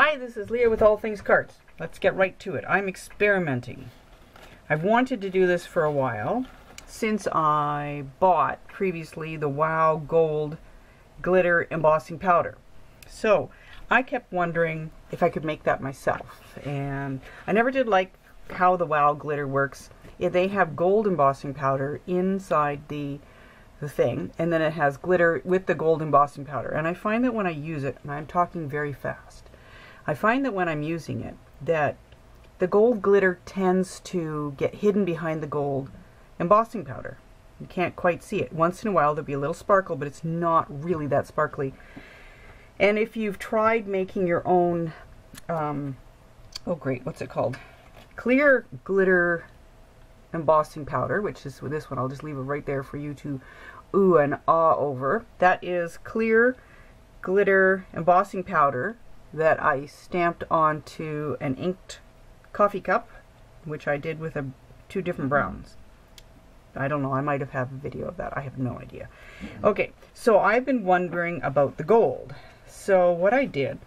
Hi, this is Leah with All Things Cards. Let's get right to it. I'm experimenting. I've wanted to do this for a while, since I bought previously the Wow Gold Glitter Embossing Powder. So I kept wondering if I could make that myself, and I never did like how the Wow Glitter works. They have gold embossing powder inside the thing, and then it has glitter with the gold embossing powder. And I find that when I use it, and I'm talking very fast, I find that when I'm using it, that the gold glitter tends to get hidden behind the gold embossing powder. You can't quite see it. Once in a while there'll be a little sparkle, but it's not really that sparkly. And if you've tried making your own, oh great, what's it called? Clear glitter embossing powder, which is with this one, I'll just leave it right there for you to ooh and ah over. That is clear glitter embossing powder that I stamped onto an inked coffee cup, which I did with two different browns. I don't know, I might have had a video of that, I have no idea. Okay, so I've been wondering about the gold. So what I did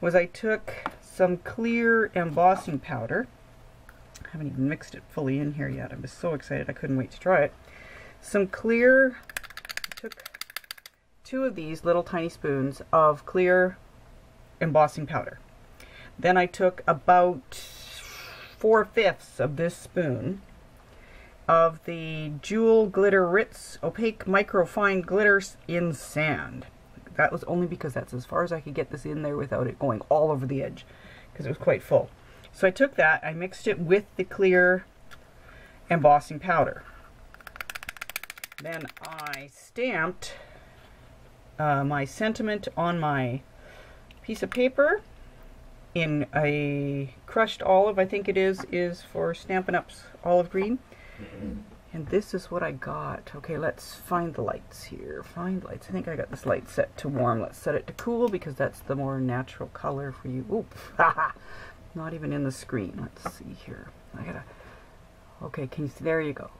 was I took some clear embossing powder. I haven't even mixed it fully in here yet. I was so excited I couldn't wait to try it. Some clear, I took 2 of these little tiny spoons of clear embossing powder. Then I took about 4/5 of this spoon of the Jewel Glitter Ritz Opaque Microfine Glitters in Sand. That was only because that's as far as I could get this in there without it going all over the edge, because it was quite full. So I took that, I mixed it with the clear embossing powder. Then I stamped my sentiment on my piece of paper in a crushed olive, I think it is for Stampin' Up's olive green. And this is what I got. Okay, let's find the lights here. Find lights. I think I got this light set to warm. Let's set it to cool because that's the more natural color for you. Oop, haha. Not even in the screen. Let's see here. Okay, can you see? There you go.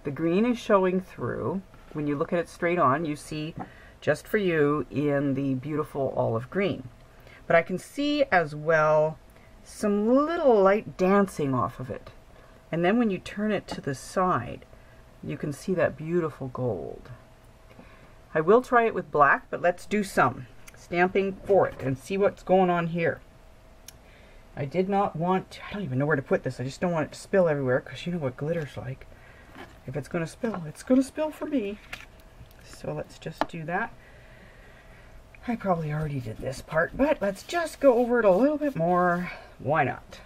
The green is showing through. When you look at it straight on, you see just for you in the beautiful olive green. But I can see as well some little light dancing off of it. And then when you turn it to the side, you can see that beautiful gold. I will try it with black, but let's do some stamping for it and see what's going on here. I did not want, I don't even know where to put this. I just don't want it to spill everywhere, because you know what glitter's like. If it's going to spill, it's going to spill for me. So let's just do that. I probably already did this part, but let's just go over it a little bit more. Why not?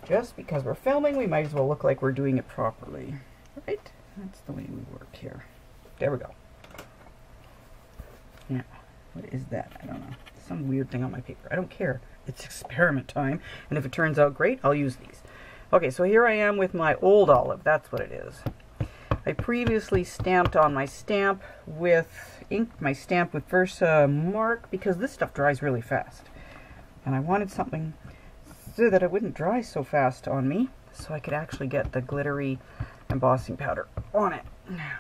Just because we're filming, we might as well look like we're doing it properly. Right? That's the way we work here. There we go. Now, what is that? I don't know. Some weird thing on my paper. I don't care. It's experiment time, and if it turns out great, I'll use these. Okay, so here I am with my old olive. That's what it is. I previously stamped on my stamp with my stamp with Versa Mark, because this stuff dries really fast. And I wanted something so that it wouldn't dry so fast on me, so I could actually get the glittery embossing powder on it. Now,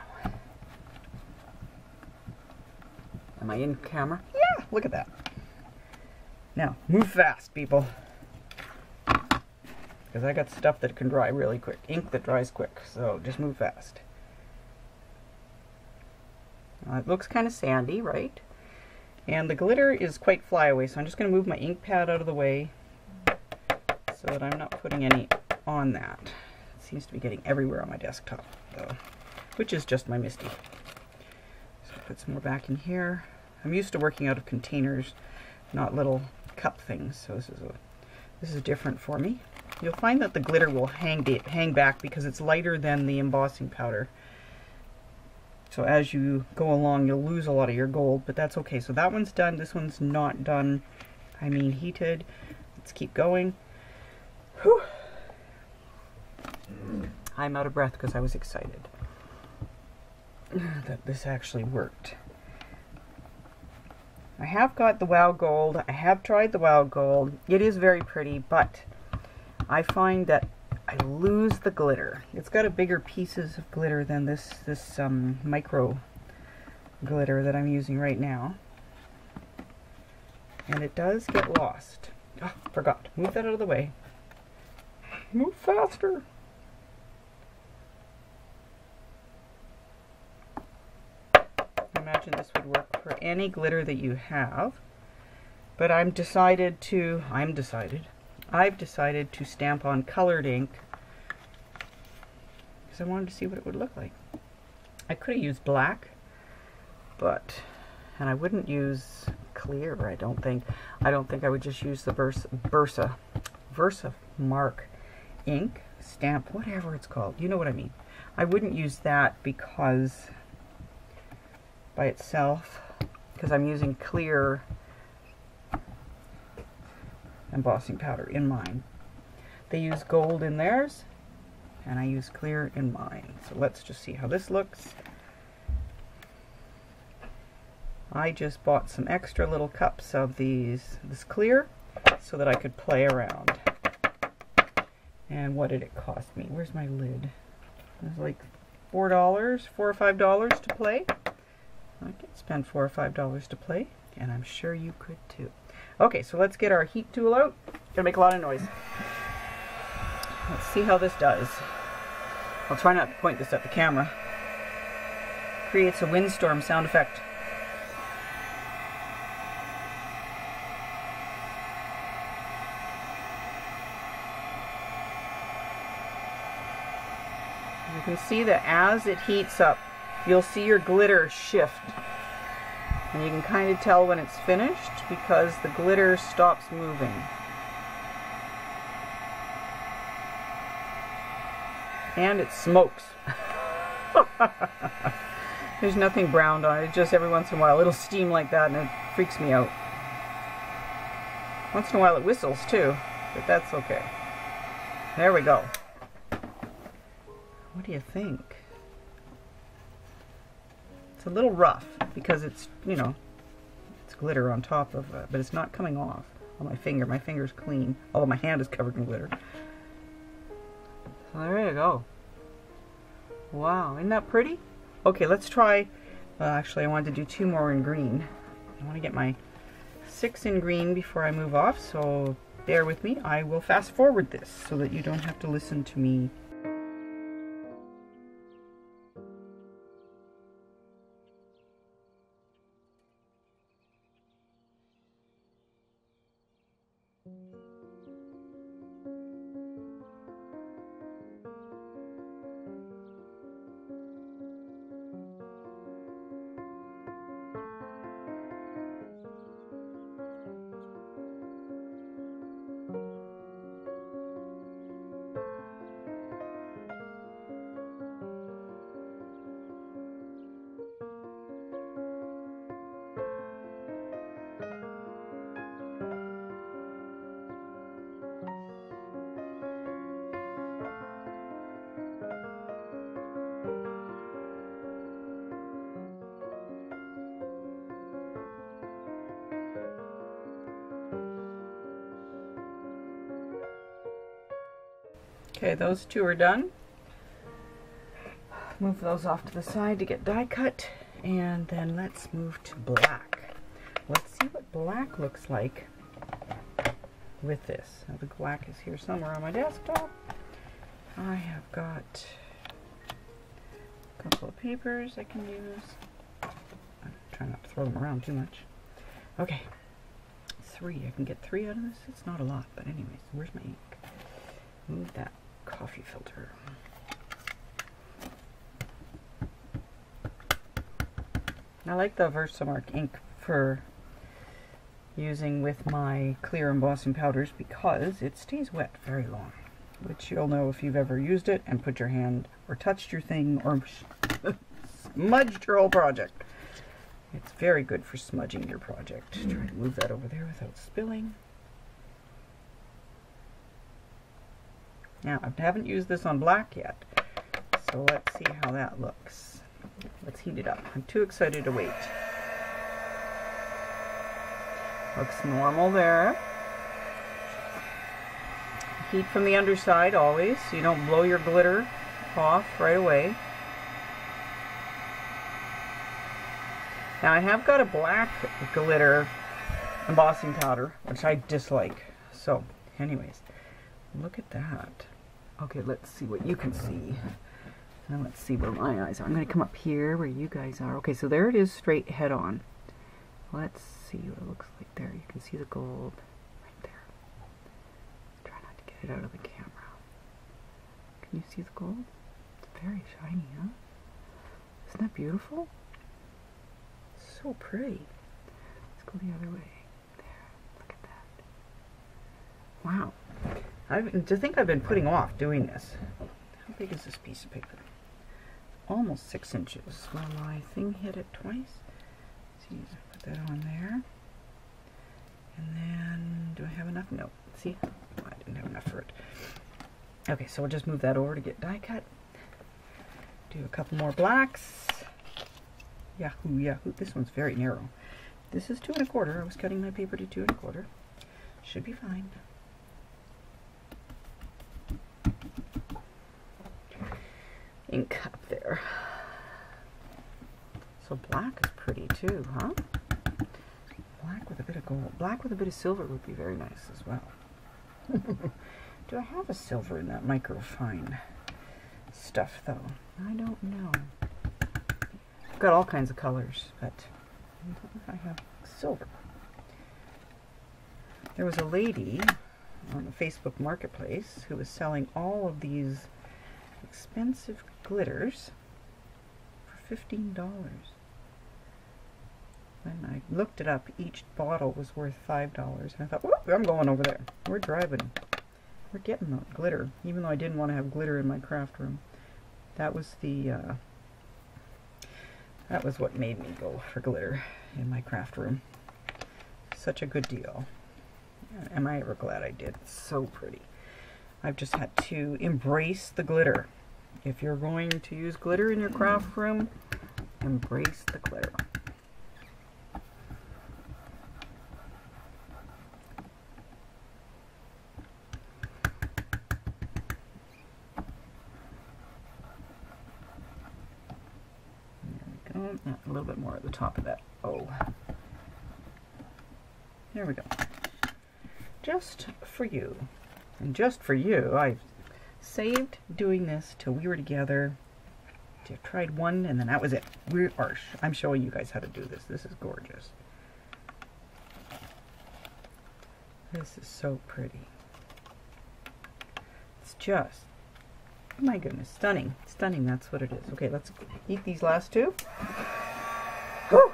am I in camera? Yeah, look at that. Now, move fast, people. Because I got stuff that can dry really quick. Ink that dries quick, so just move fast. It looks kind of sandy, right? And the glitter is quite flyaway, so I'm just going to move my ink pad out of the way so that I'm not putting any on that. It seems to be getting everywhere on my desktop, though, which is just my Misty. So put some more back in here. I'm used to working out of containers, not little cup things, so this is different for me. You'll find that the glitter will hang back because it's lighter than the embossing powder. So as you go along, you'll lose a lot of your gold, but that's okay. So that one's done. This one's not done. I mean heated. Let's keep going. Whew. I'm out of breath because I was excited that this actually worked. I have got the Wow Gold. I have tried the Wow Gold. It is very pretty, but I find that I lose the glitter. It's got a bigger pieces of glitter than this micro glitter that I'm using right now. And it does get lost. Oh, forgot. Move that out of the way. Move faster. I imagine this would work for any glitter that you have. But I've decided to stamp on colored ink because I wanted to see what it would look like. I could have used black, and I wouldn't use clear, I don't think. I don't think I would just use the Versa Mark ink, stamp, whatever it's called. You know what I mean. I wouldn't use that because by itself, because I'm using clear embossing powder in mine. They use gold in theirs, and I use clear in mine. So let's just see how this looks. I just bought some extra little cups of this clear so that I could play around. And what did it cost me? Where's my lid? It was like $4 or $5 to play. I could spend $4 or $5 to play, and I'm sure you could too. Okay, so let's get our heat tool out. Gonna make a lot of noise. Let's see how this does. I'll try not to point this at the camera. Creates a windstorm sound effect. You can see that as it heats up, you'll see your glitter shift. And you can kind of tell when it's finished because the glitter stops moving. And it smokes. There's nothing browned on it, just every once in a while it'll steam like that and it freaks me out. Once in a while it whistles too, but that's okay. There we go. What do you think? It's a little rough because it's, you know, it's glitter on top of it, but it's not coming off on my finger. My finger's clean, although my hand is covered in glitter. So there you go. Wow, isn't that pretty? Okay, let's try, actually I wanted to do 2 more in green. I want to get my 6 in green before I move off, so bear with me. I will fast forward this so that you don't have to listen to me. Okay, those 2 are done. Move those off to the side to get die cut, and then let's move to black. Let's see what black looks like with this. Now, the black is here somewhere on my desktop. I have got a couple of papers I can use. I'm trying not to throw them around too much. Okay, 3. I can get 3 out of this. It's not a lot, but anyways, where's my ink? Move that coffee filter. I like the Versamark ink for using with my clear embossing powders because it stays wet very long, which you'll know if you've ever used it and put your hand or touched your thing or smudged your whole project. It's very good for smudging your project. Try to move that over there without spilling. Now, I haven't used this on black yet, so let's see how that looks. Let's heat it up. I'm too excited to wait. Looks normal there. Heat from the underside always, so you don't blow your glitter off right away. Now, I have got a black glitter embossing powder, which I dislike. So, anyways, look at that. Okay, let's see what you can see. Now let's see where my eyes are. I'm going to come up here where you guys are. Okay, so there it is, straight head on. Let's see what it looks like there. You can see the gold right there. Try not to get it out of the camera. Can you see the gold? It's very shiny, huh? Isn't that beautiful? So pretty. Let's go the other way. There. Look at that. Wow. To think I've been putting off doing this. How big is this piece of paper? Almost 6 inches. Will my thing hit it twice? Let's see, put that on there. And then, do I have enough? No. See? Oh, I didn't have enough for it. Okay, so we'll just move that over to get die cut. Do a couple more blacks. Yahoo, yahoo. This one's very narrow. This is 2 1/4. I was cutting my paper to 2 1/4. Should be fine. Ink up there. So black is pretty too, huh? Black with a bit of gold. Black with a bit of silver would be very nice as well. Do I have a silver in that microfine stuff though? I don't know. I've got all kinds of colors, but I don't know if I have silver. There was a lady on the Facebook Marketplace who was selling all of these expensive glitters for $15. When I looked it up, each bottle was worth $5, and I thought, whoop, I'm going over there. We're driving. We're getting the glitter, even though I didn't want to have glitter in my craft room. That was the that was what made me go for glitter in my craft room. Such a good deal. Am I ever glad I did? It's so pretty. I've just had to embrace the glitter. If you're going to use glitter in your craft room, embrace the glitter. There we go. A little bit more at the top of that O. There we go. Just for you. And just for you, I saved doing this till we were together. I tried one and then that was it. I'm showing you guys how to do this. This is gorgeous. This is so pretty. It's just, oh my goodness, stunning. Stunning, that's what it is. Okay, let's eat these last two. Whew.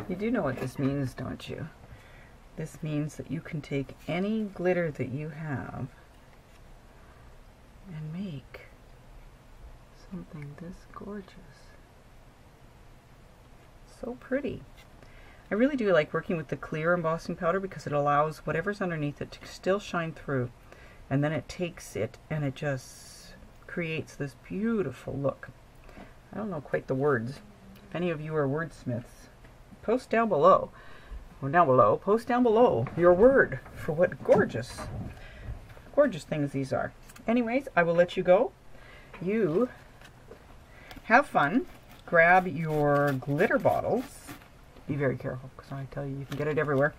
You do know what this means, don't you? This means that you can take any glitter that you have and make something this gorgeous. So pretty. I really do like working with the clear embossing powder because it allows whatever's underneath it to still shine through, and then it takes it and it just creates this beautiful look. I don't know quite the words. If any of you are wordsmiths, post down below. Post down below your word for what gorgeous things these are. Anyways, I will let you go. You have fun. Grab your glitter bottles. Be very careful because I tell you, you can get it everywhere.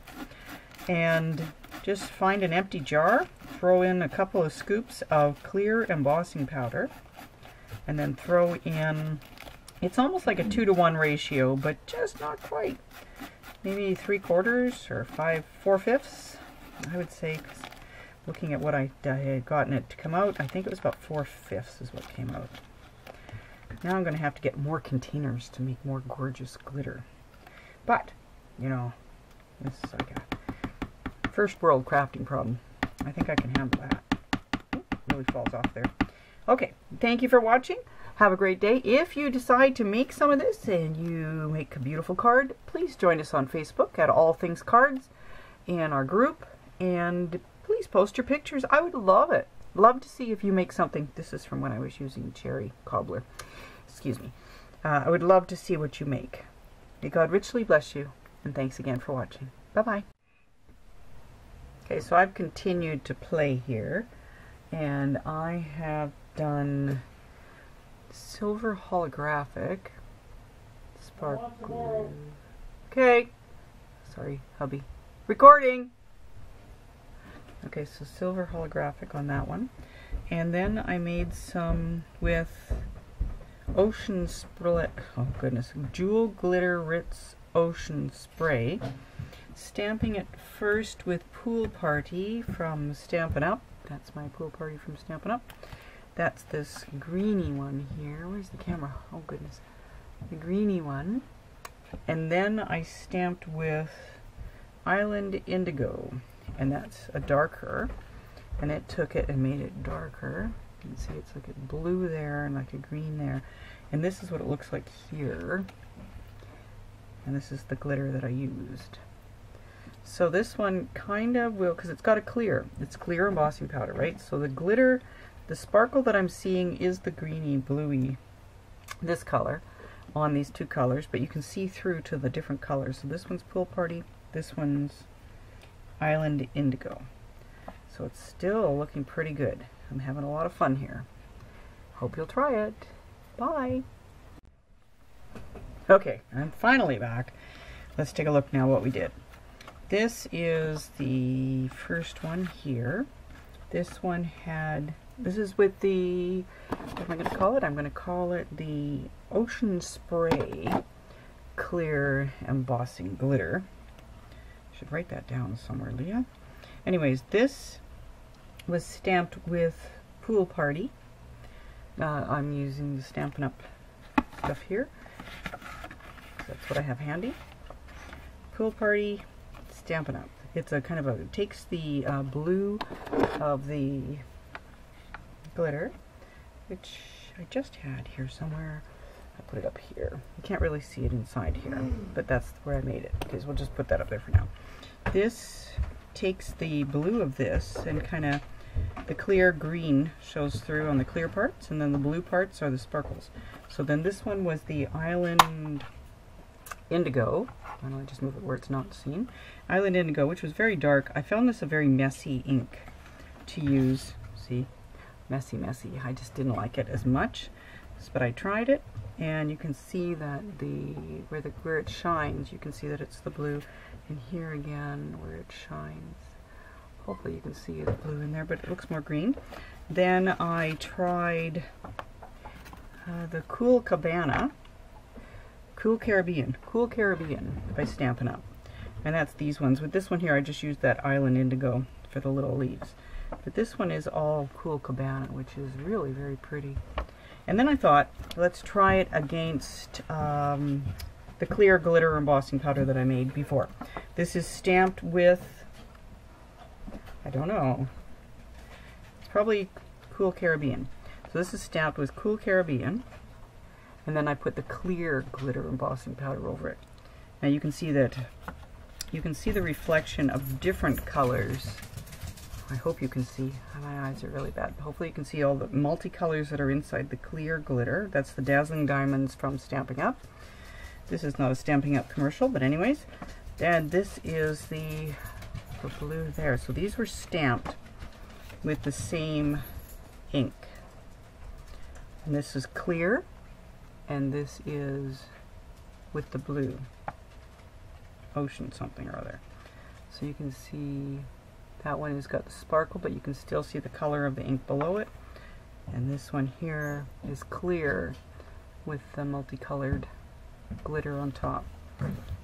And just find an empty jar. Throw in a couple of scoops of clear embossing powder. And then throw in, it's almost like a 2-to-1 ratio, but just not quite. Maybe 3/4 or 4/5, I would say, 'cause looking at what I had gotten it to come out, I think it was about 4/5 is what came out. Now I'm going to have to get more containers to make more gorgeous glitter. But, you know, this is like a first world crafting problem. I think I can handle that. Ooh, really falls off there. Okay, thank you for watching. Have a great day. If you decide to make some of this and you make a beautiful card, please join us on Facebook at All Things Cards in our group. And please post your pictures. I would love it. Love to see if you make something. This is from when I was using cherry cobbler. Excuse me. I would love to see what you make. May God richly bless you, and thanks again for watching. Bye-bye. Okay, so I've continued to play here, and I have done silver holographic, sparkle. Okay, sorry, hubby. Recording! Okay, so silver holographic on that one. And then I made some with Ocean Spray, oh goodness, Jewel Glitter Ritz Ocean Spray. Stamping it first with Pool Party from Stampin' Up. That's my Pool Party from Stampin' Up. That's this greeny one here. Where's the camera? Oh goodness. The greeny one. And then I stamped with Island Indigo. And that's a darker. And it took it and made it darker. You can see it's like a blue there and like a green there. And this is what it looks like here. And this is the glitter that I used. So this one kind of will, because it's got a clear. It's clear embossing powder, right? So the glitter, the sparkle that I'm seeing is the greeny, bluey, this color on these two colors, but you can see through to the different colors. So this one's Pool Party, this one's Island Indigo. So it's still looking pretty good. I'm having a lot of fun here. Hope you'll try it. Bye. Okay, I'm finally back. Let's take a look now what we did. This is the first one here. This one had, this is with the, what am I going to call it? I'm going to call it the Ocean Spray Clear Embossing Glitter. Should write that down somewhere, Leah. Anyways, this was stamped with Pool Party. I'm using the Stampin' Up stuff here. That's what I have handy. Pool Party, Stampin' Up. It's a kind of a, it takes the blue of the glitter, which I just had here somewhere. I put it up here. You can't really see it inside here, but that's where I made it. Okay, so we'll just put that up there for now. This takes the blue of this and kind of, the clear green shows through on the clear parts, and then the blue parts are the sparkles. So then this one was the Island Indigo. Why don't I just move it where it's not seen? Island Indigo, which was very dark. I found this a very messy ink to use. See? Messy, messy. I just didn't like it as much, but I tried it, and you can see that the where it shines, you can see that it's the blue, and here again where it shines. Hopefully you can see the blue in there, but it looks more green. Then I tried the Cool Caribbean by Stampin' Up. And that's these ones. With this one here, I just used that Island Indigo for the little leaves. But this one is all Cool Cabana, which is really very pretty. And then I thought, let's try it against the clear glitter embossing powder that I made before. This is stamped with, I don't know, it's probably Cool Caribbean. So this is stamped with Cool Caribbean, and then I put the clear glitter embossing powder over it. Now you can see that, you can see the reflection of different colors. I hope you can see. My eyes are really bad. Hopefully you can see all the multicolors that are inside the clear glitter. That's the Dazzling Diamonds from Stampin' Up. This is not a Stampin' Up commercial, but anyways. And this is the blue there. So these were stamped with the same ink. And this is clear, and this is with the blue. Ocean something or other. So you can see that one has got the sparkle, but you can still see the color of the ink below it. And this one here is clear with the multicolored glitter on top.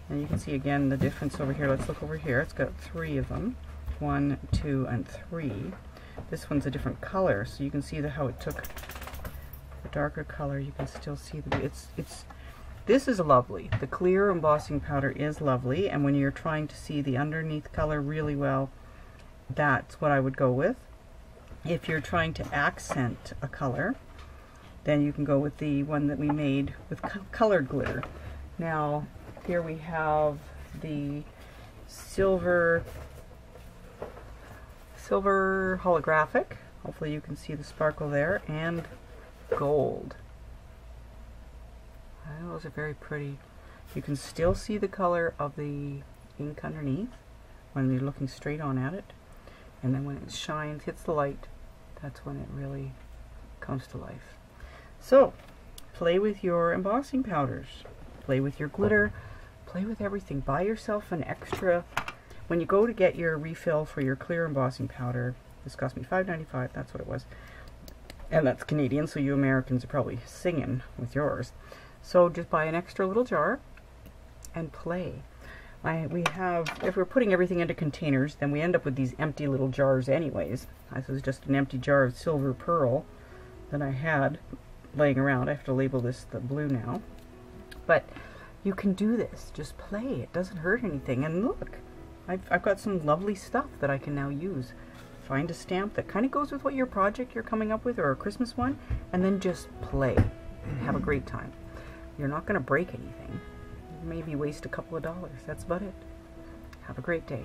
And you can see again the difference over here. Let's look over here. It's got 3 of them. 1, 2, and 3. This one's a different color, so you can see how it took the darker color. You can still see the this is lovely. The clear embossing powder is lovely, and when you're trying to see the underneath color really well, that's what I would go with. If you're trying to accent a color, then you can go with the one that we made with colored glitter. Now, here we have the silver silver holographic. Hopefully you can see the sparkle there, and gold. Those are very pretty. You can still see the color of the ink underneath when you're looking straight on at it, and then when it shines, hits the light, that's when it really comes to life. So play with your embossing powders, play with your glitter, play with everything. Buy yourself an extra. When you go to get your refill for your clear embossing powder, this cost me $5.95, that's what it was, and that's Canadian, so you Americans are probably singing with yours. So just buy an extra little jar and play. We have, if we're putting everything into containers, then we end up with these empty little jars anyways. This is just an empty jar of silver pearl that I had laying around. I have to label this the blue now. But you can do this. Just play. It doesn't hurt anything. And look, I've got some lovely stuff that I can now use. Find a stamp that kind of goes with what your project you're coming up with, or a Christmas one, and then just play. Have a great time. You're not going to break anything. Maybe waste a couple of dollars. That's about it. Have a great day.